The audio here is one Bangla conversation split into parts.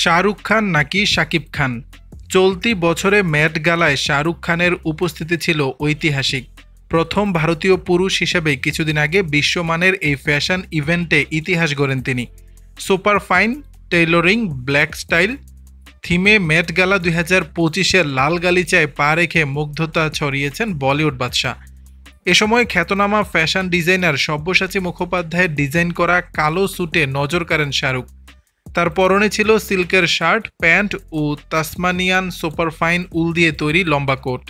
শাহরুখ খান নাকি শাকিব খান? চলতি বছরে ম্যাট গালায় শাহরুখ খানের উপস্থিতি ছিল ঐতিহাসিক। প্রথম ভারতীয় পুরুষ হিসেবে কিছুদিন আগে বিশ্বমানের এই ফ্যাশন ইভেন্টে ইতিহাস গড়েন তিনি। Super fine tailoring black style থিমে ম্যাট গালা 2025-এর লাল গালিচায় পা রেখে মুগ্ধতা ছড়িয়েছেন বলিউড বাদশা। এ সময় খ্যাতনামা ফ্যাশন ডিজাইনার সব্যসাচী মুখোপাধ্যায়ের ডিজাইন করা কালো স্যুটে নজর কাড়েন শাহরুখ। তার পরনে ছিল সিল্কের শার্ট, প্যান্ট ও তাসমানিয়ান সুপারফাইন উল দিয়ে তৈরি লম্বা কোট।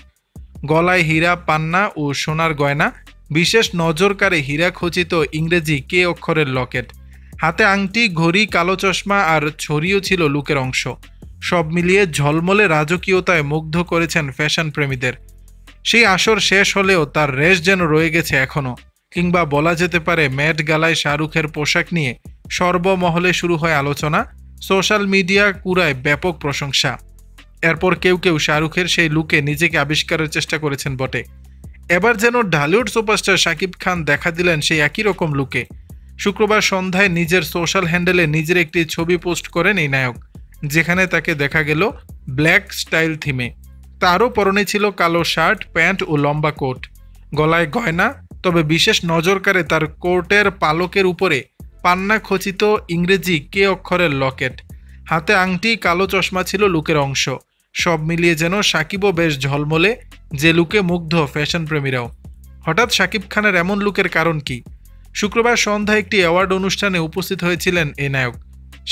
গলায় হীরা পান্না ও সোনার গয়না, বিশেষ নজর কাড়ে হীরা খচিত ইংরেজি কে অক্ষরের লকেট। হাতে আংটি, ঘড়ি, কালো চশমা আর ছড়িও ছিল লুকের অংশ। সব মিলিয়ে ঝলমলে রাজকীয়তায় মুগ্ধ করেছেন ফ্যাশন প্রেমীদের। সেই আসর শেষ হলেও তার রেশ যেন রয়ে গেছে এখনও, কিংবা বলা যেতে পারে ম্যাট গালায় শাহরুখের পোশাক নিয়ে সর্বমহলে শুরু হয় আলোচনা। সোশ্যাল মিডিয়া কুড়ায় ব্যাপক প্রশংসা। এরপর কেউ কেউ শাহরুখের সেই লুকে নিজেকে আবিষ্কারের চেষ্টা করেছেন বটে। এবার যেন ঢালিউড সুপারস্টার শাকিব খান দেখা দিলেন সেই একই রকম লুকে। শুক্রবার সন্ধ্যায় নিজের সোশ্যাল হ্যান্ডেলে নিজের একটি ছবি পোস্ট করেন এই নায়ক, যেখানে তাকে দেখা গেল ব্ল্যাক স্টাইল থিমে। তারও পরনে ছিল কালো শার্ট, প্যান্ট ও লম্বা কোট। গলায় গয়না, তবে বিশেষ নজর কাড়ে তার কোটের পালকের উপরে পান্না খচিত ইংরেজি কে অক্ষরের লকেট। হাতে আংটি, কালো চশমা ছিল লুকের অংশ। সব মিলিয়ে যেন শাকিবও বেশ ঝলমলে, যে লুকে মুগ্ধ ফ্যাশন প্রেমীরাও। হঠাৎ শাকিব খানের এমন লুকের কারণ কি? শুক্রবার সন্ধ্যায় একটি অ্যাওয়ার্ড অনুষ্ঠানে উপস্থিত হয়েছিলেন এই নায়ক।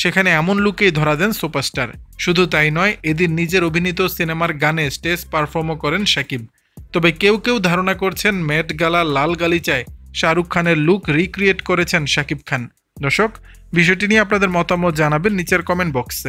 সেখানে এমন লুকেই ধরা দেন সুপারস্টার। শুধু তাই নয়, এদিন নিজের অভিনীত সিনেমার গানে স্টেজ পারফর্মও করেন শাকিব। তবে কেউ কেউ ধারণা করছেন ম্যাট গালা লাল গালিচায় শাহরুখ খানের লুক রিক্রিয়েট করেছেন শাকিব খান। দর্শক, বিষয়টি নিয়ে আপনাদের মতামত জানাবেন নিচের কমেন্ট বক্সে।